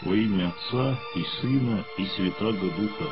Во имя Отца и Сына и Святаго Духа.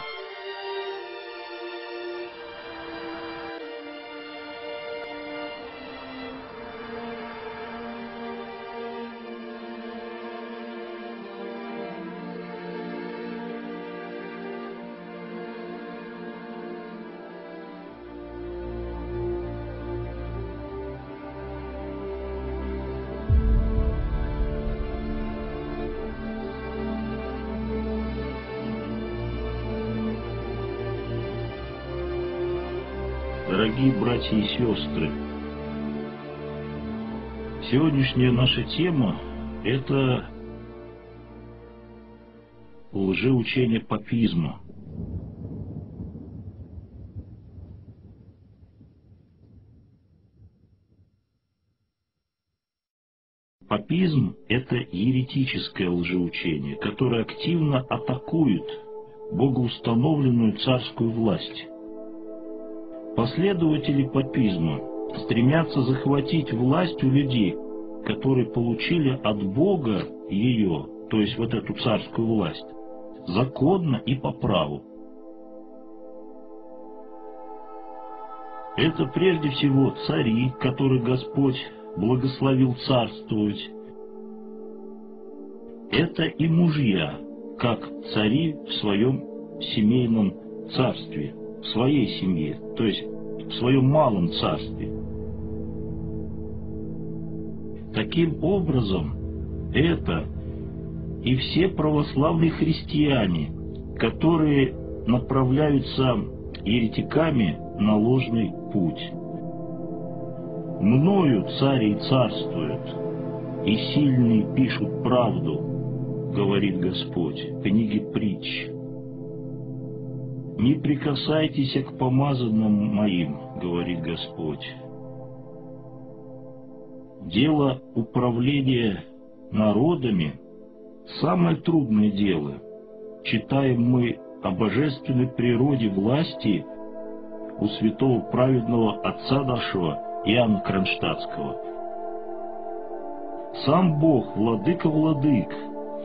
Дорогие братья и сестры, сегодняшняя наша тема – это лжеучение папизма. Папизм – это еретическое лжеучение, которое активно атакует богоустановленную царскую власть. Последователи папизма стремятся захватить власть у людей, которые получили от Бога ее, то есть вот эту царскую власть, законно и по праву. Это прежде всего цари, которых Господь благословил царствовать. Это и мужья, как цари в своем семейном царстве, в своей семье, то есть в своем малом царстве. Таким образом, это и все православные христиане, которые направляются еретиками на ложный путь. «Мною цари царствуют, и сильные пишут правду, — говорит Господь» в книге Притч. «Не прикасайтесь к помазанным моим, — говорит Господь». Дело управления народами — самое трудное дело. Читаем мы о божественной природе власти у святого праведного отца нашего Иоанна Кронштадтского. Сам Бог, владыка владык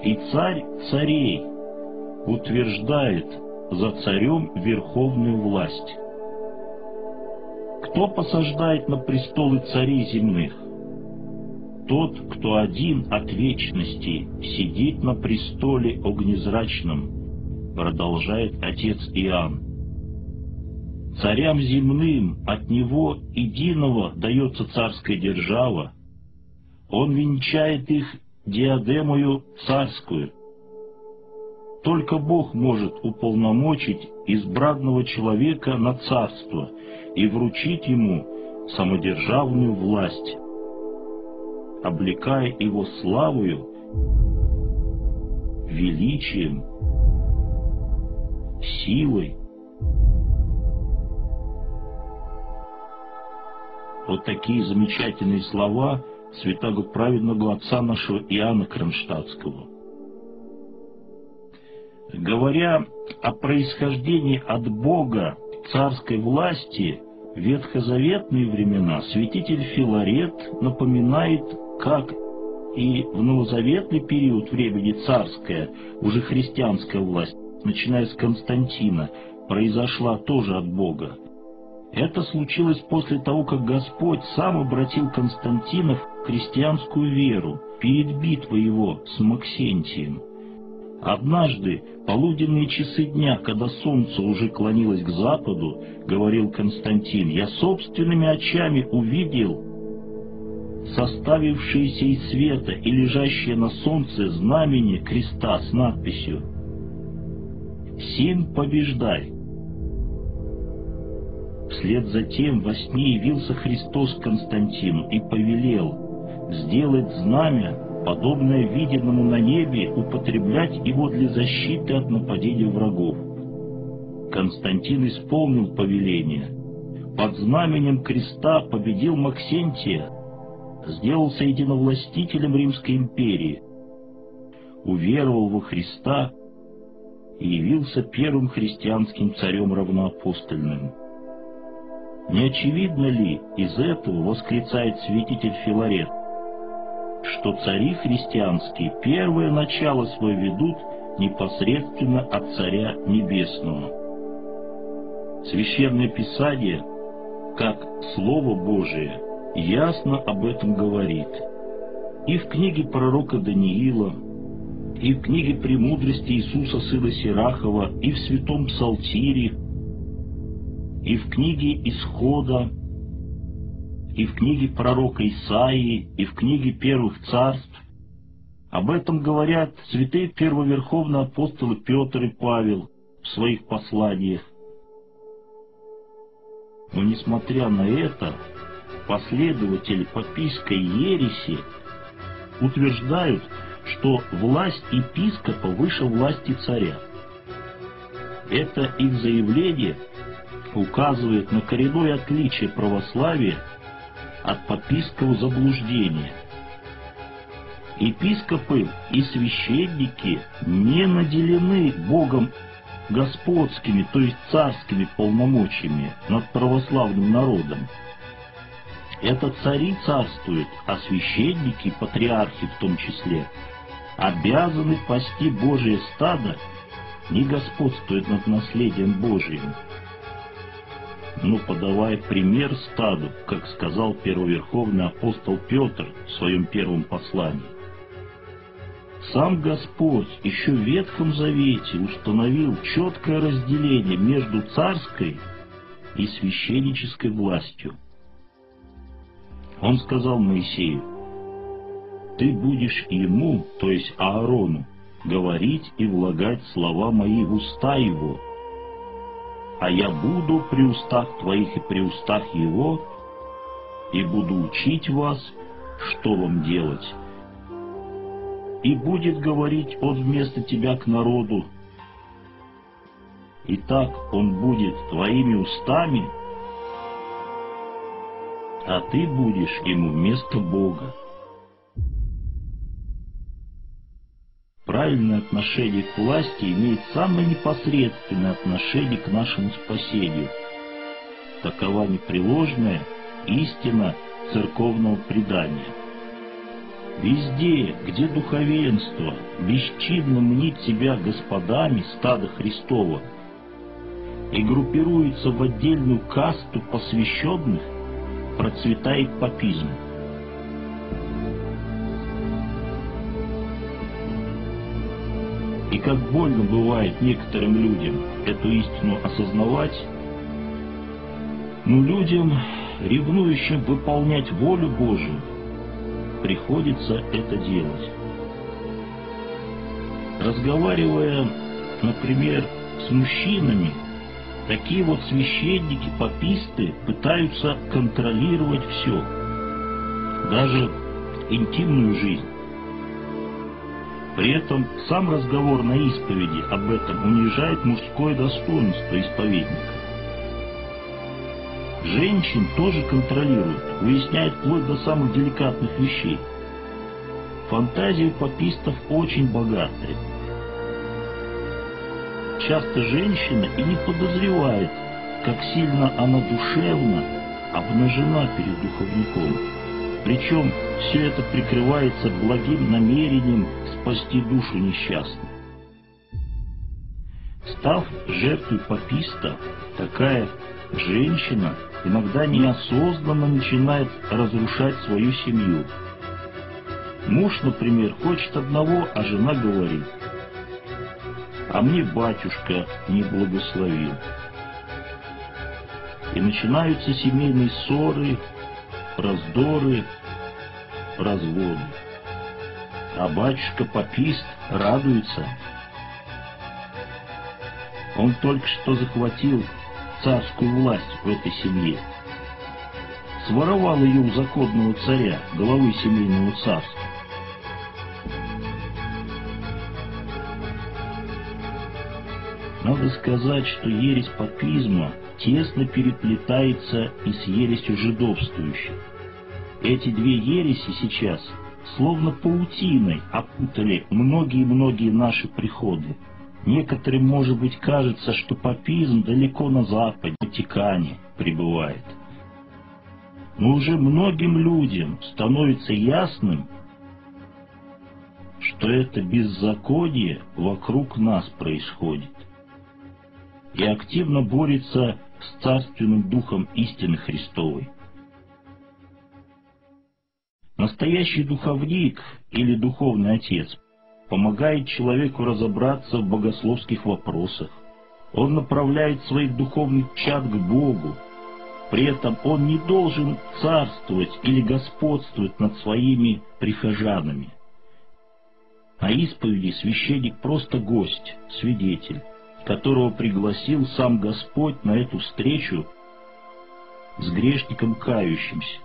и царь царей, утверждает за царем верховную власть. Кто посаждает на престолы царей земных? Тот, кто один от вечности сидит на престоле огнезрачном, продолжает отец Иоанн. Царям земным от него единого дается царская держава, он венчает их диадемою царскую. Только Бог может уполномочить избранного человека на царство и вручить ему самодержавную власть, облекая его славою, величием, силой. Вот такие замечательные слова святаго праведного отца нашего Иоанна Кронштадтского. Говоря о происхождении от Бога царской власти в ветхозаветные времена, святитель Филарет напоминает, как и в новозаветный период времени царская, уже христианская власть, начиная с Константина, произошла тоже от Бога. Это случилось после того, как Господь сам обратил Константина в христианскую веру перед битвой его с Максентием. Однажды, полуденные часы дня, когда солнце уже клонилось к западу, говорил Константин, я собственными очами увидел составившееся из света и лежащее на солнце знамение креста с надписью «Сим побеждай». Вслед за тем во сне явился Христос Константину и повелел сделать знамя, подобное виденному на небе, употреблять его для защиты от нападения врагов. Константин исполнил повеление. Под знаменем креста победил Максентия, сделался единовластителем Римской империи, уверовал во Христа и явился первым христианским царем равноапостольным. Не очевидно ли из этого, восклицает святитель Филарет, что цари христианские первое начало свое ведут непосредственно от Царя Небесного. Священное Писание, как Слово Божие, ясно об этом говорит. И в книге пророка Даниила, и в книге «Премудрости» Иисуса сына Сирахова, и в Святом Псалтире, и в книге «Исхода», и в книге пророка Исаии, и в книге Первых Царств. Об этом говорят святые первоверховные апостолы Петр и Павел в своих посланиях. Но несмотря на это, последователи папистской ереси утверждают, что власть епископа выше власти царя. Это их заявление указывает на коренное отличие православия от папистского заблуждения. Епископы и священники не наделены Богом господскими, то есть царскими полномочиями над православным народом. Это цари царствуют, а священники, патриархи в том числе, обязаны пасти Божие стадо, не господствуют над наследием Божиим, но подавая пример стаду, как сказал первоверховный апостол Петр в своем первом послании. Сам Господь еще в Ветхом Завете установил четкое разделение между царской и священнической властью. Он сказал Моисею: «Ты будешь ему, то есть Аарону, говорить и влагать слова мои в уста его, а я буду при устах твоих и при устах его, и буду учить вас, что вам делать. И будет говорить он вместо тебя к народу. И так он будет твоими устами, а ты будешь ему вместо Бога». Правильное отношение к власти имеет самое непосредственное отношение к нашему спасению. Такова непреложная истина церковного предания. Везде, где духовенство бесчинно мнит себя господами стада Христова и группируется в отдельную касту посвященных, процветает папизм. И как больно бывает некоторым людям эту истину осознавать, но людям, ревнующим выполнять волю Божию, приходится это делать. Разговаривая, например, с мужчинами, такие вот священники, паписты пытаются контролировать все, даже интимную жизнь. При этом сам разговор на исповеди об этом унижает мужское достоинство исповедника. Женщин тоже контролируют, выясняют вплоть до самых деликатных вещей. Фантазии у папистов очень богатые. Часто женщина и не подозревает, как сильно она душевно обнажена перед духовником. Причем все это прикрывается благим намерением спасти душу несчастную. Став жертвой паписта, такая женщина иногда неосознанно начинает разрушать свою семью. Муж, например, хочет одного, а жена говорит: «А мне батюшка не благословил». И начинаются семейные ссоры, раздоры, разводы. А батюшка-папист радуется. Он только что захватил царскую власть в этой семье. Своровал ее у законного царя, главы семейного царства. Надо сказать, что ересь папизма тесно переплетается и с ересью жидовствующих. Эти две ереси сейчас словно паутиной опутали многие-многие наши приходы. Некоторым, может быть, кажется, что папизм далеко на Западе, в Ватикане пребывает. Но уже многим людям становится ясным, что это беззаконие вокруг нас происходит, и активно борется с царственным духом истины Христовой. Настоящий духовник или духовный отец помогает человеку разобраться в богословских вопросах. Он направляет своих духовных чад к Богу. При этом он не должен царствовать или господствовать над своими прихожанами. На исповеди священник просто гость, свидетель, которого пригласил сам Господь на эту встречу с грешником кающимся.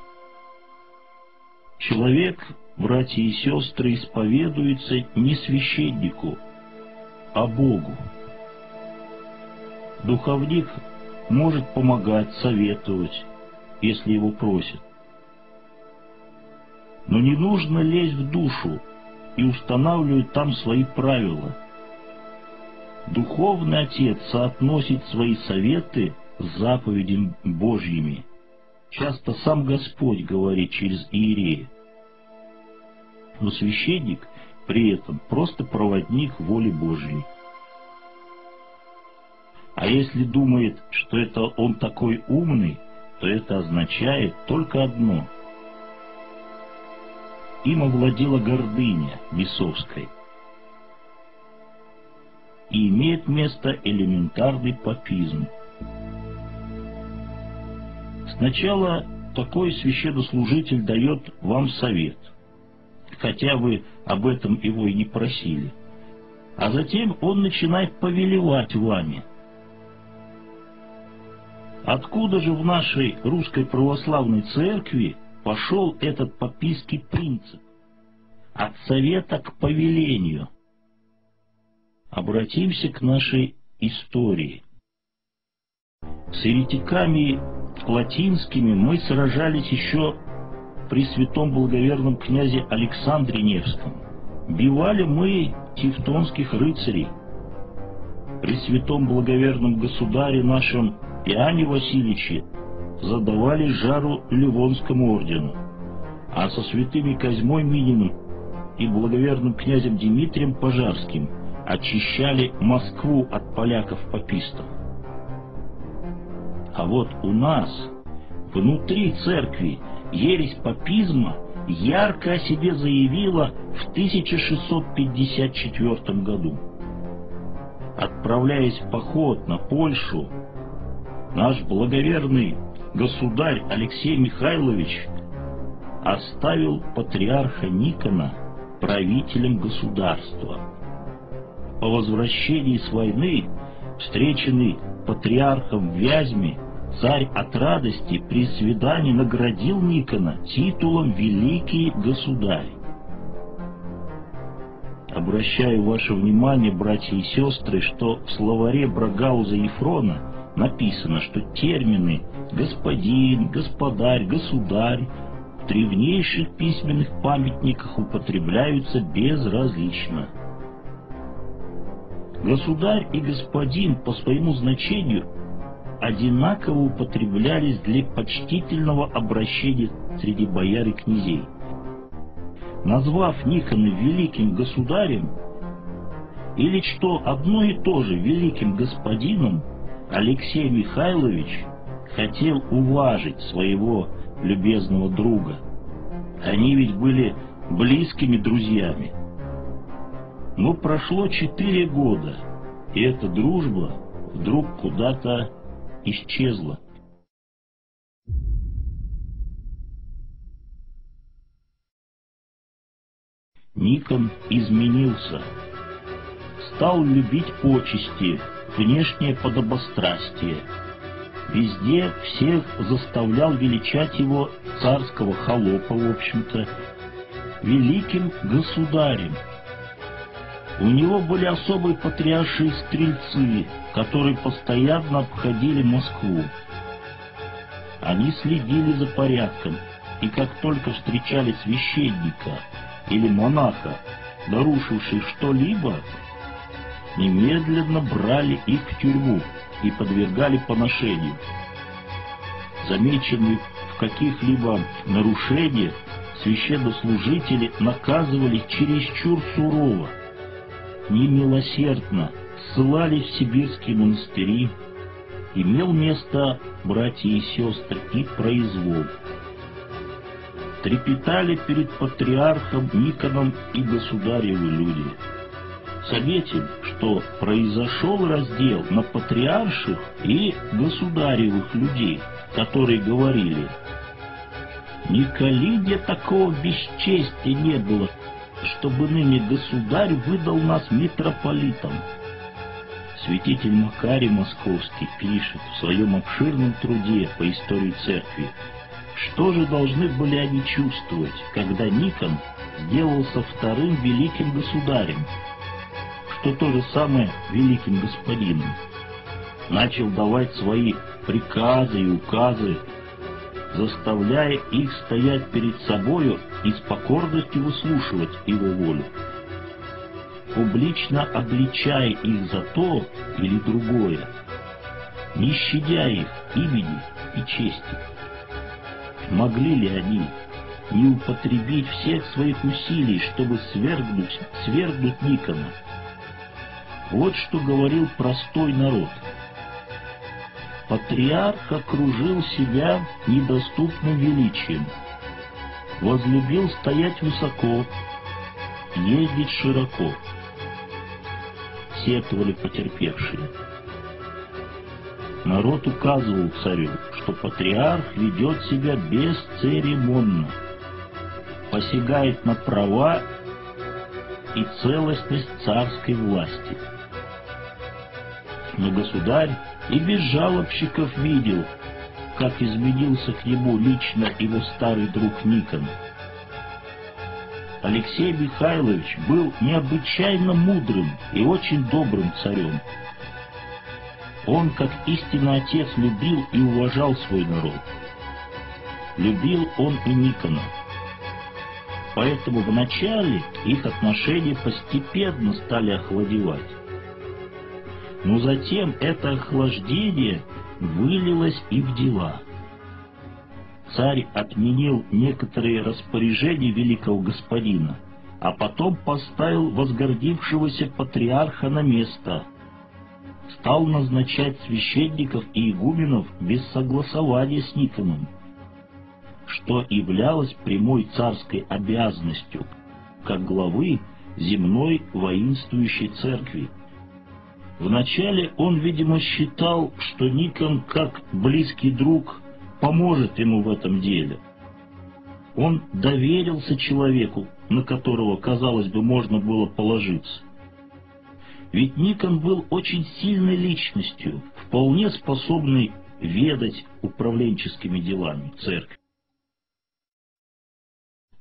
Человек, братья и сестры, исповедуется не священнику, а Богу. Духовник может помогать, советовать, если его просят. Но не нужно лезть в душу и устанавливать там свои правила. Духовный отец соотносит свои советы с заповедями Божьими. Часто сам Господь говорит через иерея. Но священник при этом просто проводник воли Божьей. А если думает, что это он такой умный, то это означает только одно. Им овладела гордыня бесовская. И имеет место элементарный папизм. Сначала такой священнослужитель дает вам совет, хотя вы об этом его и не просили, а затем он начинает повелевать вами. Откуда же в нашей русской православной церкви пошел этот папистский принцип? От совета к повелению. Обратимся к нашей истории. С еретиками латинскими мы сражались еще при святом благоверном князе Александре Невском. Бивали мы тевтонских рыцарей. При святом благоверном государе нашем Иоанне Васильевиче задавали жару Ливонскому ордену, а со святыми Козьмой Мининым и благоверным князем Дмитрием Пожарским очищали Москву от поляков-папистов. А вот у нас, внутри церкви, ересь папизма ярко о себе заявила в 1654 году. Отправляясь в поход на Польшу, наш благоверный государь Алексей Михайлович оставил патриарха Никона правителем государства. По возвращении с войны, встреченный патриархом в Вязьме, царь от радости при свидании наградил Никона титулом «Великий государь». Обращаю ваше внимание, братья и сестры, что в словаре Брагауза Ефрона написано, что термины «господин», «господарь», «государь» в древнейших письменных памятниках употребляются безразлично. Государь и господин по своему значению одинаково употреблялись для почтительного обращения среди бояр и князей. Назвав Никона великим государем, или что одно и то же великим господином, Алексей Михайлович хотел уважить своего любезного друга. Они ведь были близкими друзьями. Но прошло 4 года, и эта дружба вдруг куда-то исчезла. Никон изменился, стал любить почести, внешнее подобострастие. Везде всех заставлял величать его царского холопа, в общем-то, великим государем. У него были особые патриаршие стрельцы, которые постоянно обходили Москву. Они следили за порядком, и как только встречали священника или монаха, нарушивших что-либо, немедленно брали их в тюрьму и подвергали поношению. Замеченный в каких-либо нарушениях, священнослужители наказывали чересчур сурово, немилосердно ссылались в сибирские монастыри, имел место, братья и сестры, и произвол. Трепетали перед патриархом Никоном и государевы люди. Заметим, что произошел раздел на патриарших и государевых людей, которые говорили: «Николиде такого бесчестия не было, чтобы ныне государь выдал нас митрополитам». Святитель Макарий Московский пишет в своем обширном труде по истории церкви, что же должны были они чувствовать, когда Никон сделался вторым великим государем, что то же самое великим господином, начал давать свои приказы и указы, заставляя их стоять перед собою и с покорностью выслушивать его волю, публично обличая их за то или другое, не щадя их имени и чести. Могли ли они не употребить всех своих усилий, чтобы свергнуть Никона? Вот что говорил простой народ. Патриарх окружил себя недоступным величием, возлюбил стоять высоко, ездить широко. Сетовали потерпевшие. Народ указывал царю, что патриарх ведет себя бесцеремонно, посягает на права и целостность царской власти. Но государь и без жалобщиков видел, как изменился к нему лично его старый друг Никон. Алексей Михайлович был необычайно мудрым и очень добрым царем. Он, как истинный отец, любил и уважал свой народ. Любил он и Никона. Поэтому вначале их отношения постепенно стали охладевать. Но затем это охлаждение вылилось и в дела. Царь отменил некоторые распоряжения великого господина, а потом поставил возгордившегося патриарха на место, стал назначать священников и игуменов без согласования с Никоном, что являлось прямой царской обязанностью, как главы земной воинствующей церкви. Вначале он, видимо, считал, что Никон, как близкий друг, поможет ему в этом деле. Он доверился человеку, на которого, казалось бы, можно было положиться. Ведь Никон был очень сильной личностью, вполне способной ведать управленческими делами церкви.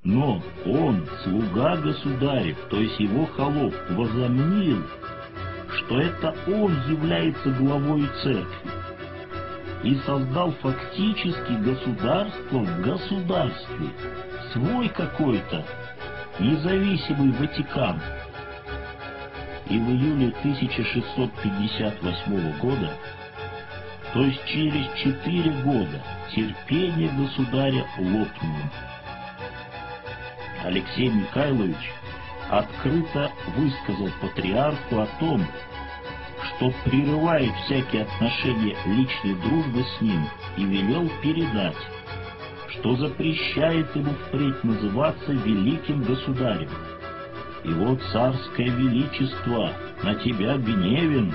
Но он, слуга государев, то есть его холоп, возомнил, что это он является главой церкви, и создал фактически государство в государстве, свой какой-то независимый Ватикан. И в июле 1658 года, то есть через 4 года, терпение государя лопнуло. Алексей Михайлович открыто высказал патриарху о том, что прерывает всякие отношения личной дружбы с ним, и велел передать, что запрещает ему впредь называться великим государем. Его царское величество на тебя гневен,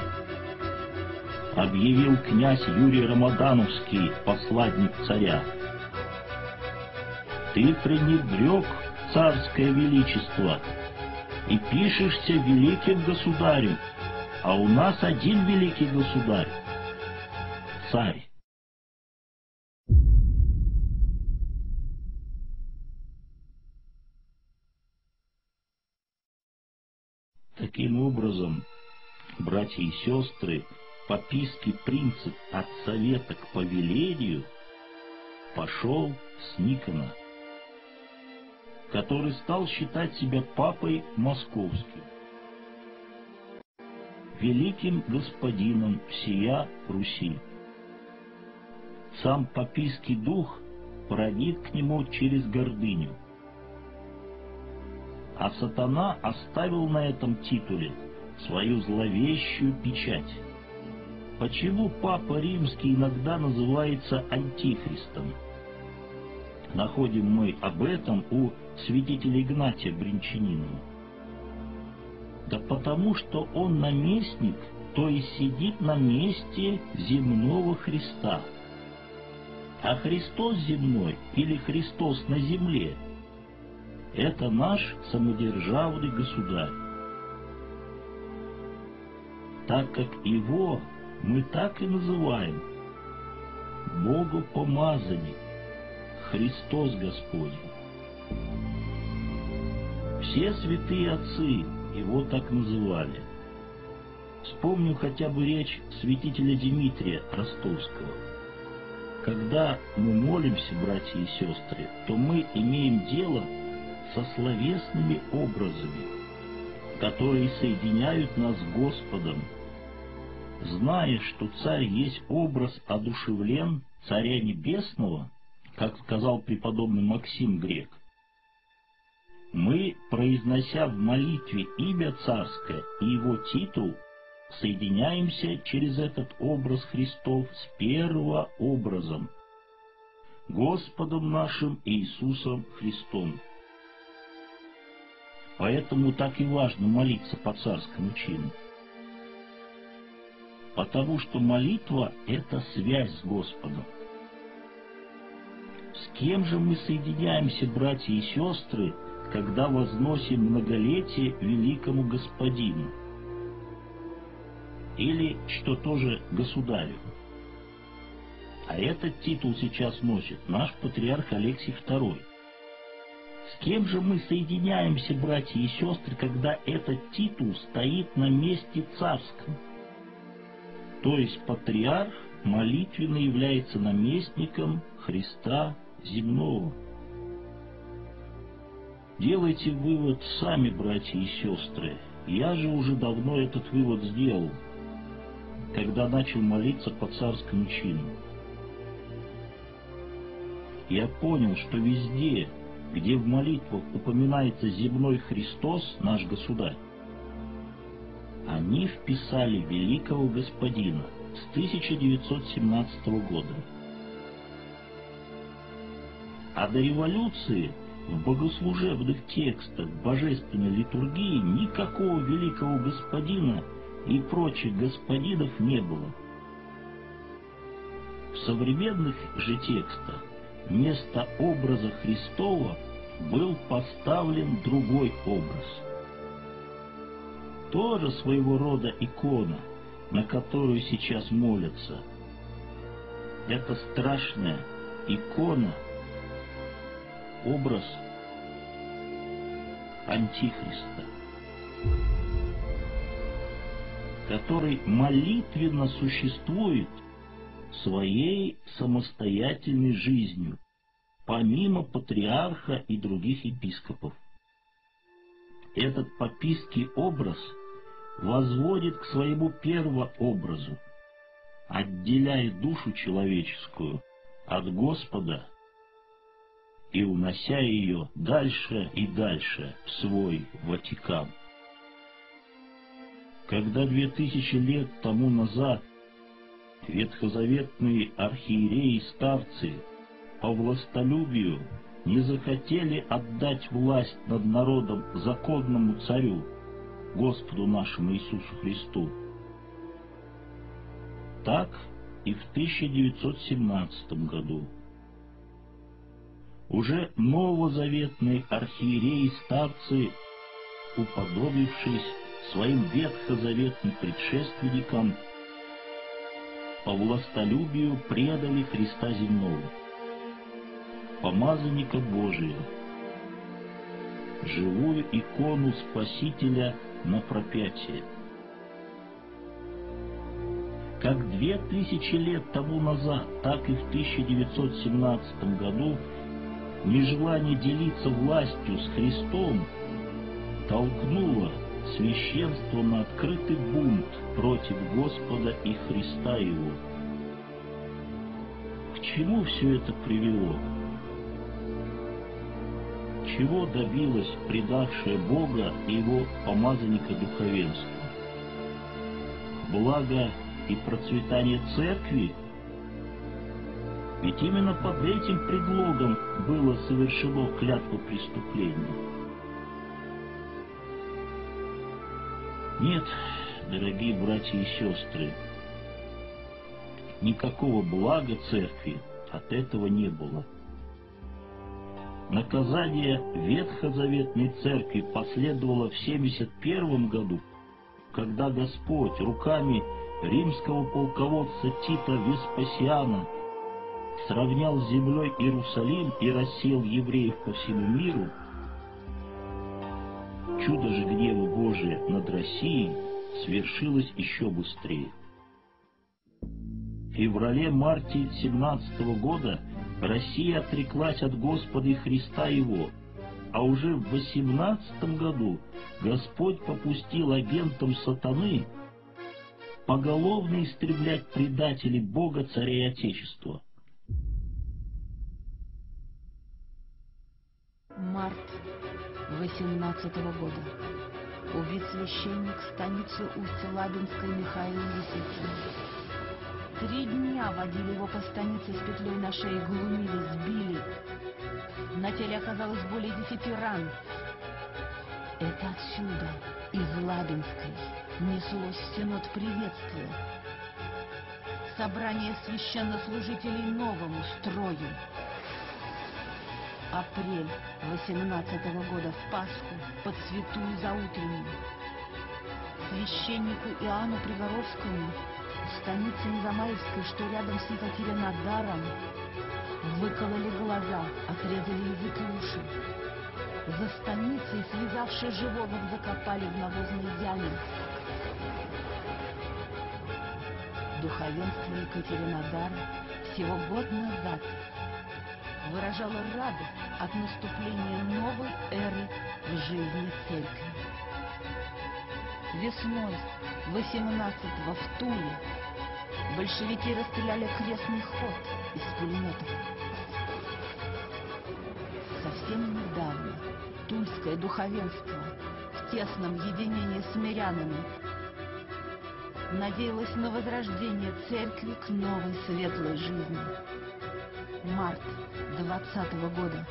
объявил князь Юрий Рамадановский, посладник царя. Ты пренебрег царское величество и пишешься великим государем, а у нас один великий государь — царь. Таким образом, братья и сестры, папистский принцип от совета к повелению пошел с Никона, который стал считать себя папой московским, великим господином всея Руси. Сам папистский дух проник к нему через гордыню, а сатана оставил на этом титуле свою зловещую печать. Почему Папа Римский иногда называется антихристом? Находим мы об этом у святителя Игнатия Бринчанинова. Да потому что он наместник, то есть сидит на месте земного Христа. А Христос земной или Христос на земле — это наш самодержавный государь. Так как его мы так и называем — Богопомазанник, Христос Господень. Все святые отцы его так называли. Вспомним хотя бы речь святителя Димитрия Ростовского. Когда мы молимся, братья и сестры, то мы имеем дело со словесными образами, которые соединяют нас с Господом. Зная, что царь есть образ одушевлен царя небесного, как сказал преподобный Максим Грек, мы, произнося в молитве имя царское и его титул, соединяемся через этот образ Христов с первообразом, Господом нашим Иисусом Христом. Поэтому так и важно молиться по царскому чину. Потому что молитва — это связь с Господом. С кем же мы соединяемся, братья и сестры, когда возносим многолетие великому Господину? Или, что тоже, государю? А этот титул сейчас носит наш патриарх Алексий II. С кем же мы соединяемся, братья и сестры, когда этот титул стоит на месте царском? То есть патриарх молитвенно является наместником Христа земного. Делайте вывод сами, братья и сестры. Я же уже давно этот вывод сделал, когда начал молиться по царскому чину. Я понял, что везде, где в молитвах упоминается земной Христос, наш государь, они вписали великого господина с 1917 года. А до революции в богослужебных текстах божественной литургии никакого великого господина и прочих господинов не было. В современных же текстах вместо образа Христова был поставлен другой образ. Тоже своего рода икона, на которую сейчас молятся. Это страшная икона, образ Антихриста, который молитвенно существует своей самостоятельной жизнью, помимо патриарха и других епископов. Этот папистский образ возводит к своему первообразу, отделяя душу человеческую от Господа и унося ее дальше и дальше в свой Ватикан. Когда 2000 лет тому назад ветхозаветные архиереи и старцы по властолюбию не захотели отдать власть над народом законному царю, Господу нашему Иисусу Христу, так и в 1917 году уже новозаветные архиереи и старцы, уподобившись своим ветхозаветным предшественникам, по властолюбию предали Христа земного, помазанника Божия, живую икону Спасителя на пропятие. Как 2000 лет тому назад, так и в 1917 году нежелание делиться властью с Христом толкнуло священство на открытый бунт против Господа и Христа Его. К чему все это привело? К Чего добилось предавшее Бога и его помазанника духовенства? Благо и процветание церкви? Ведь именно под этим предлогом было совершено клятвопреступление. Нет, дорогие братья и сестры, никакого блага церкви от этого не было. Наказание Ветхозаветной церкви последовало в 71 году, когда Господь руками римского полководца Тита Веспасиана сравнял с землей Иерусалим и рассеял евреев по всему миру. Чудо же гнева Божия над Россией свершилось еще быстрее. В феврале-марте 17 года Россия отреклась от Господа и Христа Его, а уже в 18 году Господь попустил агентам сатаны поголовно истреблять предателей Бога, Царя и Отечества. Март 18 года. Убит священник станицы Усть-Лабинской Михаил Лисицын. 3 дня водили его по станице с петлей на шее, глумили, сбили. На теле оказалось более 10 ран. Это отсюда, из Лабинской, неслось в синод приветствие. Собрание священнослужителей новому строю. Апрель 18-го года, в Пасху, под святую заутреннюю. Священнику Иоанну Пригоровскому в станице Незамаевской, что рядом с Екатеринодаром, выкололи глаза, отрезали язык и уши. За станицей, связавшие животных, закопали в навозной яме. Духовенство Екатеринодара всего год назад выражало радость от наступления новой эры в жизни церкви. Весной 18-го в Туле большевики расстреляли крестный ход из пулеметов. Совсем недавно тульское духовенство в тесном единении с мирянами надеялось на возрождение церкви к новой светлой жизни. Март 20-го года.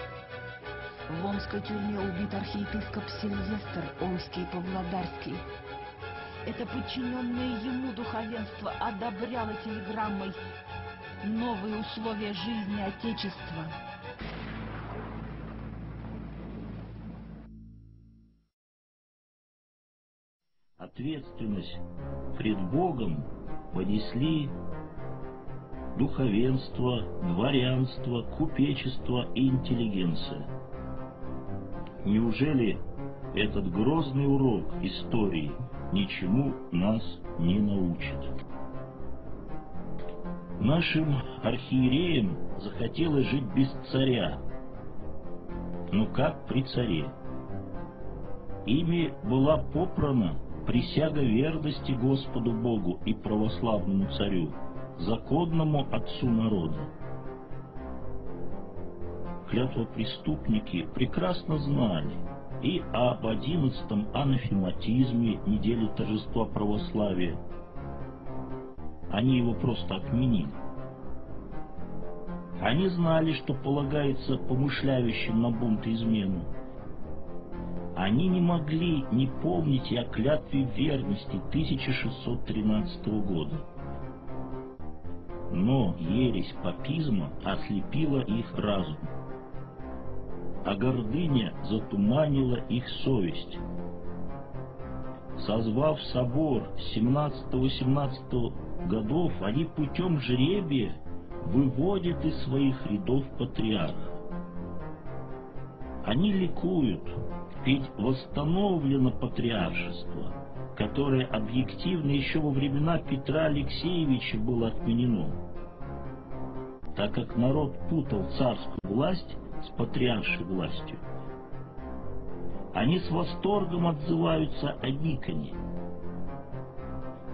В омской тюрьме убит архиепископ Сильвестр Омский и Павлодарский. Это подчиненное ему духовенство одобряло телеграммой новые условия жизни Отечества. Ответственность пред Богом понесли духовенство, дворянство, купечество и интеллигенция. Неужели этот грозный урок истории ничему нас не научит? Нашим архиереям захотелось жить без царя, но как при царе. Ими была попрана присяга верности Господу Богу и православному царю, законному отцу народа. Клятвопреступники прекрасно знали и об 11-м анафематизме, неделе торжества православия. Они его просто отменили. Они знали, что полагается помышляющим на бунт и измену. Они не могли не помнить и о клятве верности 1613 года. Но ересь папизма ослепила их разум, а гордыня затуманила их совесть. Созвав собор 17-18 годов, они путем жребия выводят из своих рядов патриарха. Они ликуют, ведь восстановлено патриаршество, которое объективно еще во времена Петра Алексеевича было отменено, так как народ путал царскую власть с патриаршей властью. Они с восторгом отзываются о Никоне.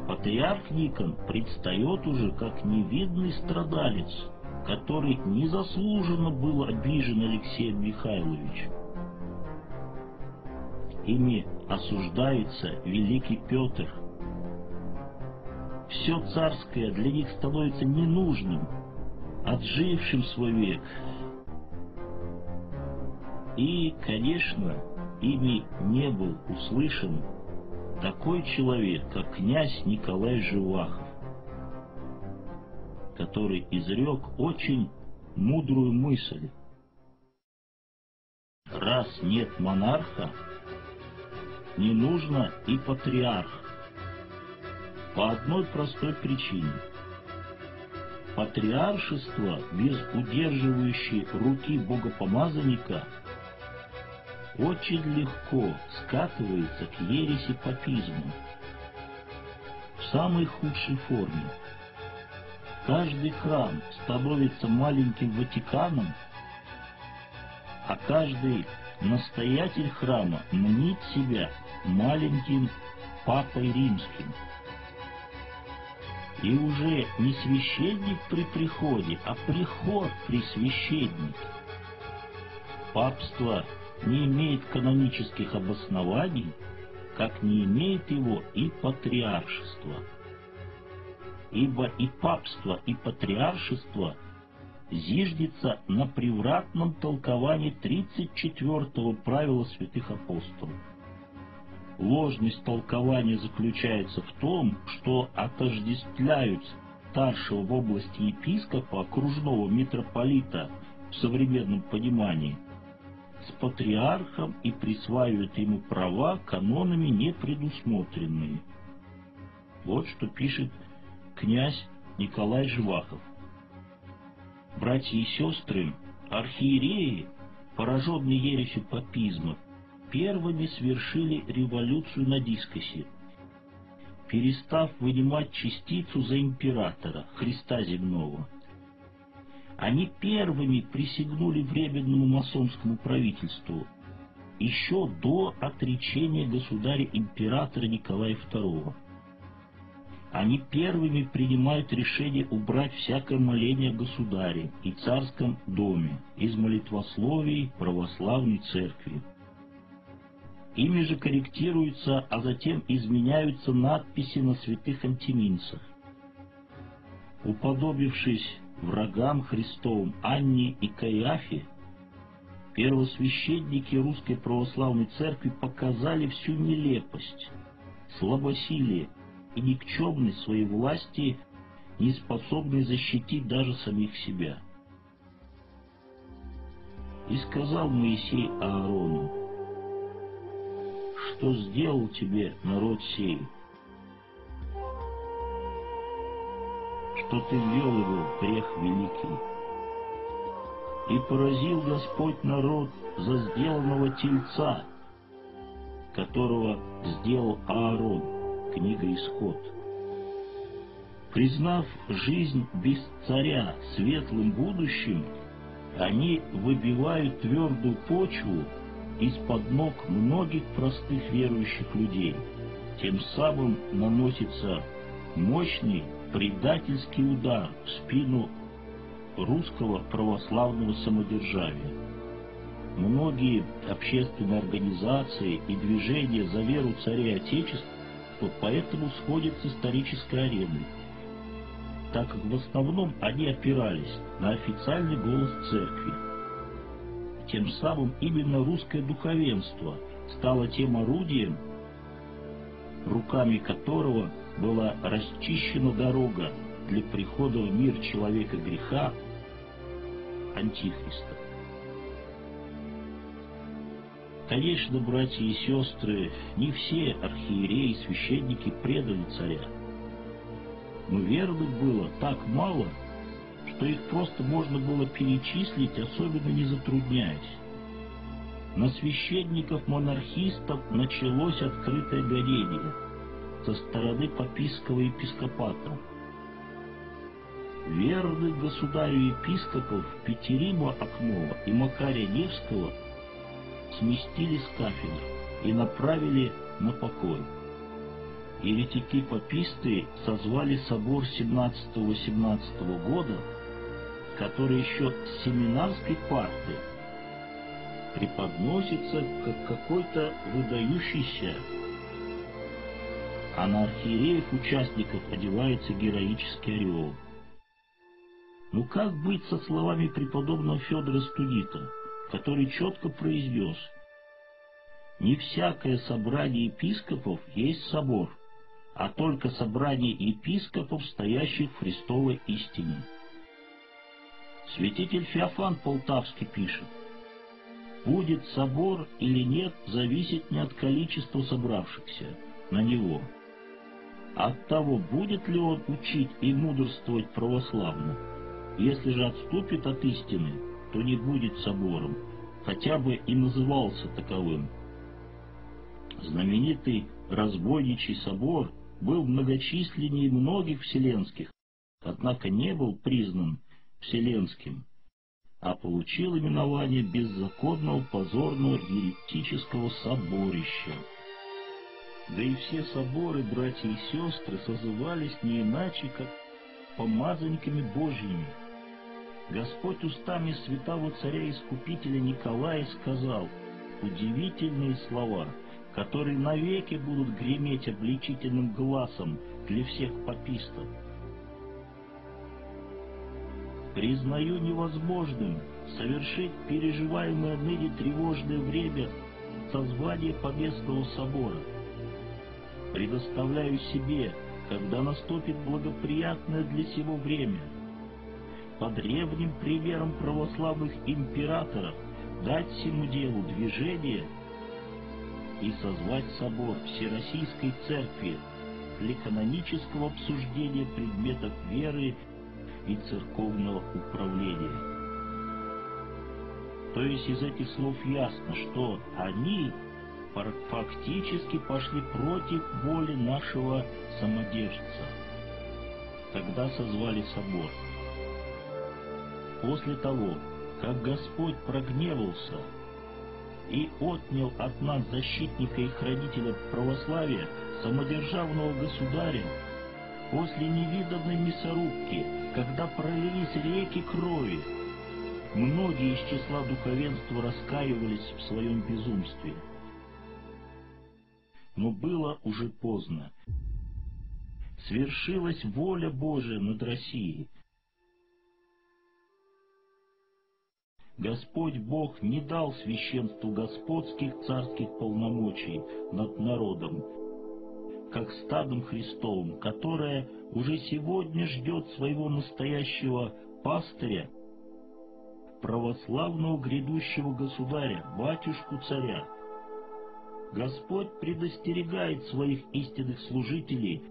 Патриарх Никон предстает уже как невидный страдалец, который незаслуженно был обижен Алексеем Михайловичем. ими осуждается великий Петр. Все царское для них становится ненужным, отжившим свой век. И, конечно, ими не был услышан такой человек, как князь Николай Живахов, который изрек очень мудрую мысль. Раз нет монарха, не нужно и патриарх. По одной простой причине. Патриаршество без удерживающей руки богопомазанника очень легко скатывается к ереси папизму в самой худшей форме. Каждый храм становится маленьким Ватиканом, а каждый настоятель храма мнит себя маленьким Папой Римским. И уже не священник при приходе, а приход при священнике. Папство не имеет канонических обоснований, как не имеет его и патриаршество. Ибо и папство, и патриаршество зиждется на превратном толковании 34-го правила святых апостолов. Ложность толкования заключается в том, что отождествляют старшего в области епископа, окружного митрополита в современном понимании, с патриархом и присваивают ему права, канонами не предусмотренные. Вот что пишет князь Николай Живахов. Братья и сестры, архиереи, пораженные ересью папизма, первыми совершили революцию на дискосе, перестав вынимать частицу за императора, Христа земного. Они первыми присягнули временному масонскому правительству еще до отречения государя-императора Николая II. Они первыми принимают решение убрать всякое моление о государе и царском доме из молитвословий православной церкви. Ими же корректируются, а затем изменяются надписи на святых антиминцах. Уподобившись врагам Христовым Анне и Каиафе, первосвященники Русской Православной Церкви показали всю нелепость, слабосилие и никчемность своей власти, не способной защитить даже самих себя. И сказал Моисей Аарону: что сделал тебе народ сей, что ты ввел его в грех великий. И поразил Господь народ за сделанного тельца, которого сделал Аарон. Книга Исход. Признав жизнь без царя светлым будущим, они выбивают твердую почву из-под ног многих простых верующих людей. Тем самым наносится мощный предательский удар в спину русского православного самодержавия. Многие общественные организации и движения за веру царя и Отечества поэтому сходят с исторической арены, так как в основном они опирались на официальный голос церкви. Тем самым именно русское духовенство стало тем орудием, руками которого была расчищена дорога для прихода в мир человека греха, Антихриста. Конечно, братья и сестры, не все архиереи и священники предали царя. Но верных было так мало, что их просто можно было перечислить, особенно не затрудняясь. На священников-монархистов началось открытое гонение со стороны папистского епископата. Верных государю епископов Петерима Окнова и Макария Невского сместили с кафедр и направили на покой. Еретики-паписты созвали собор 17-18 года, который еще с семинарской парты преподносится как какой-то выдающийся, а на архиереев-участников одевается героический ореол. Ну как быть со словами преподобного Федора Студита, который четко произнес: «Не всякое собрание епископов есть собор, а только собрание епископов, стоящих в Христовой истине». Святитель Феофан Полтавский пишет: «Будет собор или нет, зависит не от количества собравшихся на него, а от того, будет ли он учить и мудрствовать православно. Если же отступит от истины, то не будет собором, хотя бы и назывался таковым». Знаменитый разбойничий собор был многочисленнее многих вселенских, однако не был признан вселенским, а получил именование беззаконного позорного еретического соборища. Да и все соборы, братья и сестры, созывались не иначе, как помазанниками Божьими. Господь устами святого царя-искупителя Николая сказал удивительные слова, которые навеки будут греметь обличительным гласом для всех папистов. «Признаю невозможным совершить переживаемое ныне тревожное время созвание Поместного собора. Предоставляю себе, когда наступит благоприятное для сего время, по древним примерам православных императоров дать всему делу движение и созвать собор Всероссийской Церкви для канонического обсуждения предметов веры и церковного управления». То есть из этих слов ясно, что они фактически пошли против воли нашего самодержца. Тогда созвали собор. После того, как Господь прогневался и отнял от нас защитника и хранителя православия, самодержавного государя, после невиданной мясорубки, когда пролились реки крови, многие из числа духовенства раскаивались в своем безумстве. Но было уже поздно. Свершилась воля Божия над Россией. Господь Бог не дал священству господских царских полномочий над народом, как стадом Христовым, которое уже сегодня ждет своего настоящего пастыря, православного грядущего государя, батюшку-царя. Господь предостерегает своих истинных служителей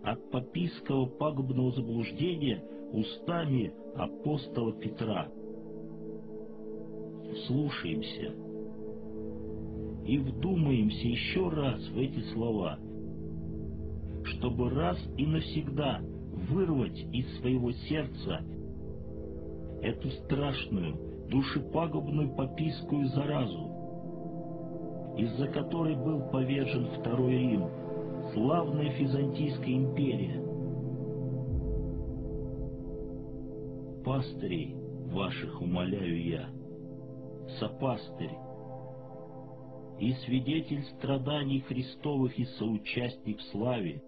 от папистского пагубного заблуждения устами апостола Петра. Слушаемся и вдумаемся еще раз в эти слова, чтобы раз и навсегда вырвать из своего сердца эту страшную, душепагубную папистскую заразу, из-за которой был повержен Второй Рим, славная Византийская империя. Пастырей ваших умоляю я, сопастырь и свидетель страданий Христовых и соучастник в славе,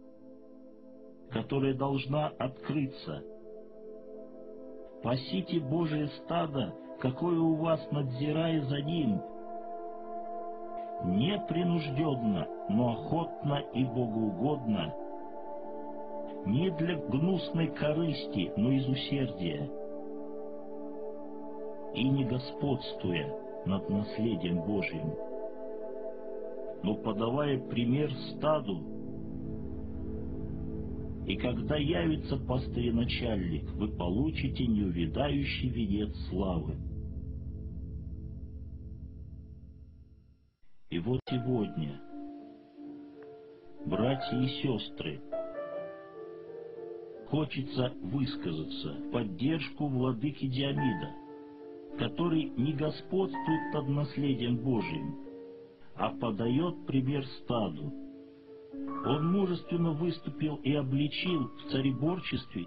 которая должна открыться. Пасите Божие стадо, какое у вас, надзирая за ним, непринужденно, но охотно и богоугодно, не для гнусной корысти, но из усердия, и не господствуя над наследием Божьим, но подавая пример стаду. И когда явится пастырь-начальник, вы получите неувядающий венец славы. И вот сегодня, братья и сестры, хочется высказаться в поддержку владыки Диомида, который не господствует над наследием Божиим, а подает пример стаду. Он мужественно выступил и обличил в царедворчестве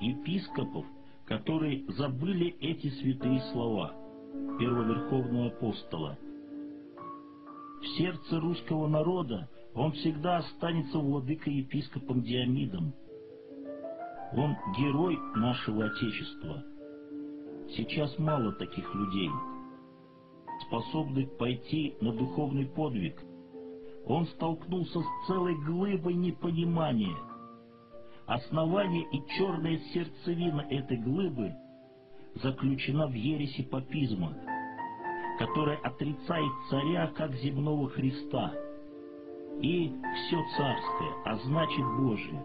епископов, которые забыли эти святые слова. первоверховного апостола. В сердце русского народа он всегда останется владыкой-епископом Диомидом. Он герой нашего Отечества. Сейчас мало таких людей, способных пойти на духовный подвиг. Он столкнулся с целой глыбой непонимания. Основание и черная сердцевина этой глыбы заключена в ереси папизма, которая отрицает царя как земного Христа и все царское, а значит Божие.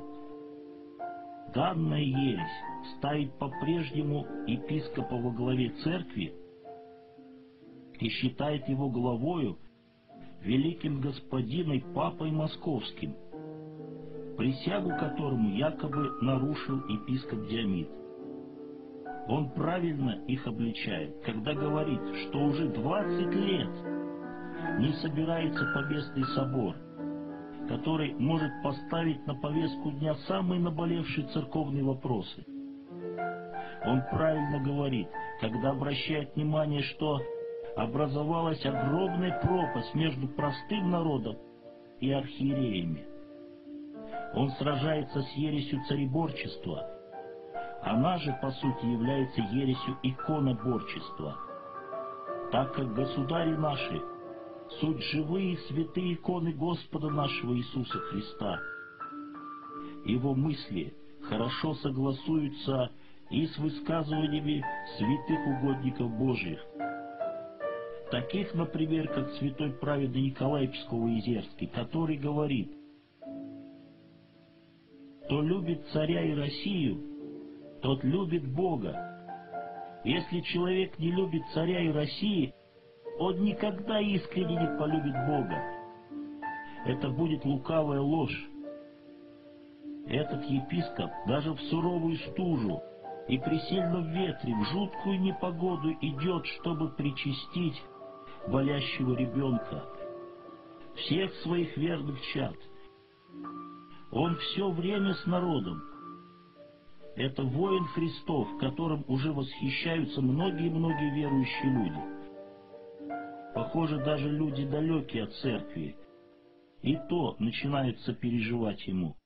Данная ересь ставит по-прежнему епископа во главе церкви и считает его главою великим господиной Папой Московским, присягу которому якобы нарушил епископ Диомид. Он правильно их обличает, когда говорит, что уже 20 лет не собирается Поместный собор, который может поставить на повестку дня самые наболевшие церковные вопросы. Он правильно говорит, когда обращает внимание, что образовалась огромная пропасть между простым народом и архиереями. Он сражается с ересью цаrebорчества. Она же, по сути, является ересью иконоборчества, так как государи наши суть живые святые иконы Господа нашего Иисуса Христа. Его мысли хорошо согласуются и с высказываниями святых угодников Божьих, таких, например, как святой праведный Николай Псково-Изерский, который говорит: «Кто любит царя и Россию, тот любит Бога. Если человек не любит царя и России, он никогда искренне не полюбит Бога. Это будет лукавая ложь». Этот епископ даже в суровую стужу и при сильном ветре, в жуткую непогоду идет, чтобы причастить болящего ребенка, всех своих верных чад. Он все время с народом. Это воин Христов, которым уже восхищаются многие-многие верующие люди. Похоже, даже люди далекие от церкви, и то начинают сопереживать ему.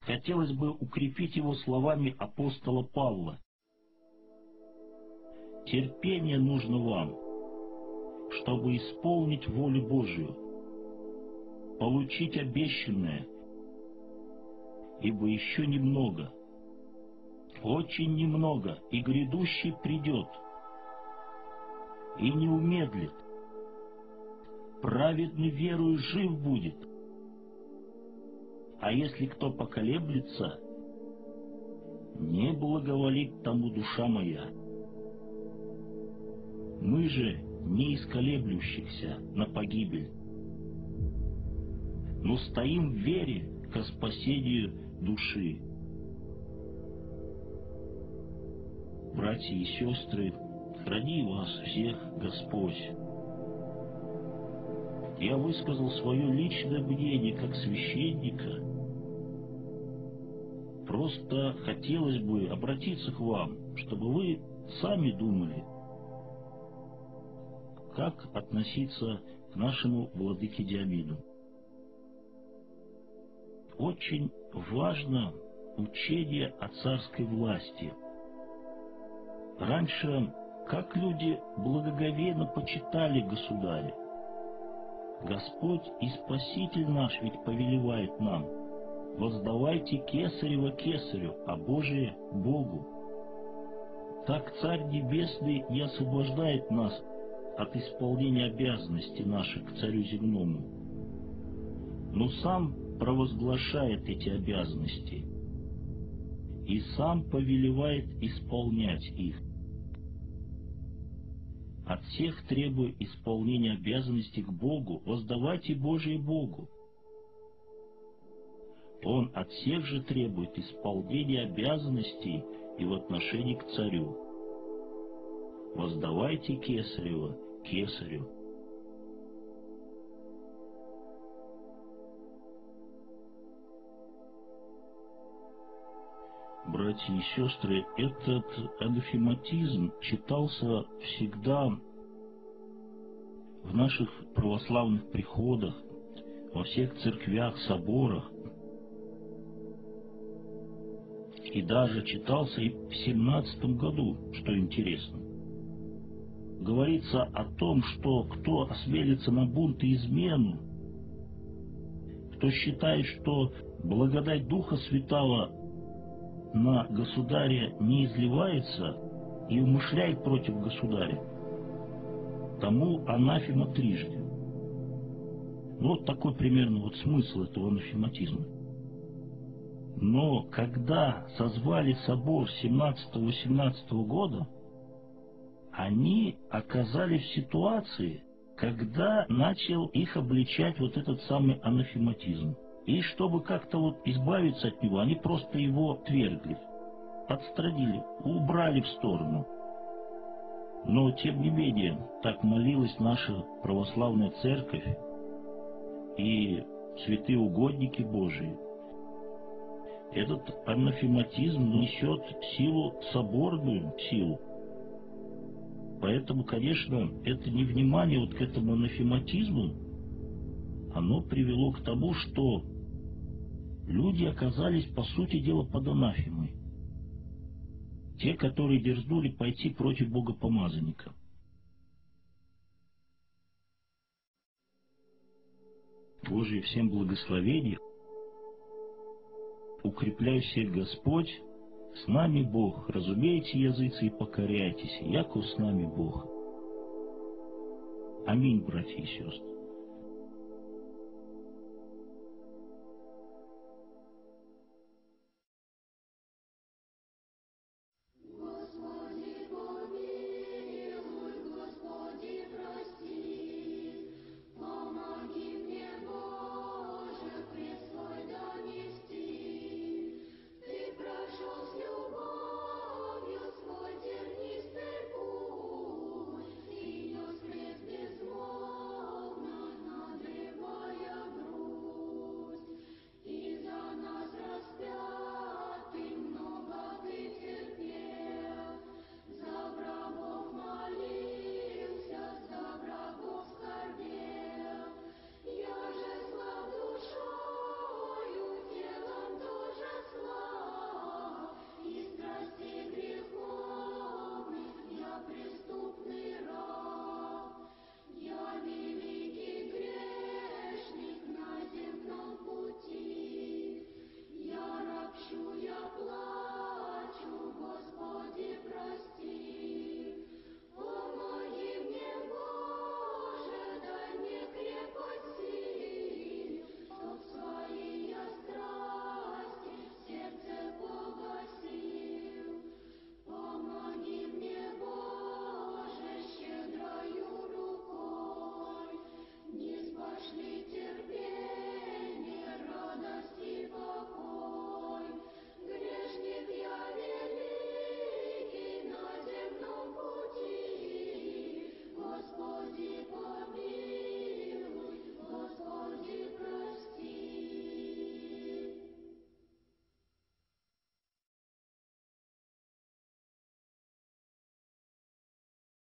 Хотелось бы укрепить его словами апостола Павла: «Терпение нужно вам, чтобы исполнить волю Божию, получить обещанное, ибо еще немного, очень немного, и грядущий придет, и не умедлит. Праведный верою жив будет. А если кто поколеблется, не благоволит тому душа моя. Мы же не из колеблющихся на погибель, но стоим в вере ко спасению души». Братья и сестры, храни вас всех Господь. Я высказал свое личное мнение как священника. Просто хотелось бы обратиться к вам, чтобы вы сами думали, как относиться к нашему владыке Диомиду. Очень важно учение о царской власти. Раньше, как люди благоговейно почитали государя. Господь и Спаситель наш ведь повелевает нам: воздавайте кесарево кесарю, а Божие Богу. Так Царь Небесный не освобождает нас от исполнения обязанностей наших к Царю Земному, но сам провозглашает эти обязанности и сам повелевает исполнять их. От всех требуя исполнения обязанностей к Богу, воздавайте Божие Богу. Он от всех же требует исполнения обязанностей и в отношении к царю. Воздавайте кесарево кесарю. братья и сестры, этот анафематизм читался всегда в наших православных приходах, во всех церквях, соборах. И даже читался и в 17 году, что интересно. Говорится о том, что кто осмелится на бунт и измену, кто считает, что благодать Духа Святого на государя не изливается и умышляет против государя, тому анафема трижды. Ну, вот такой примерно вот смысл этого анафематизма. Но когда созвали собор 17-18 года, они оказались в ситуации, когда начал их обличать вот этот самый анафематизм. И чтобы как-то вот избавиться от него, они просто его отвергли, отстранили, убрали в сторону. Но, тем не менее, так молилась наша православная церковь и святые угодники Божии. Этот анафематизм несет силу, соборную силу. Поэтому, конечно, это невнимание вот к этому анафематизму, оно привело к тому, что люди оказались, по сути дела, под анафемой. Те, которые дерзнули пойти против богопомазанника. Божие всем благословение. Укрепляй всех Господь. С нами Бог. Разумеете, языцы, и покоряйтесь, яко с нами Бог. Аминь, братья и сестры.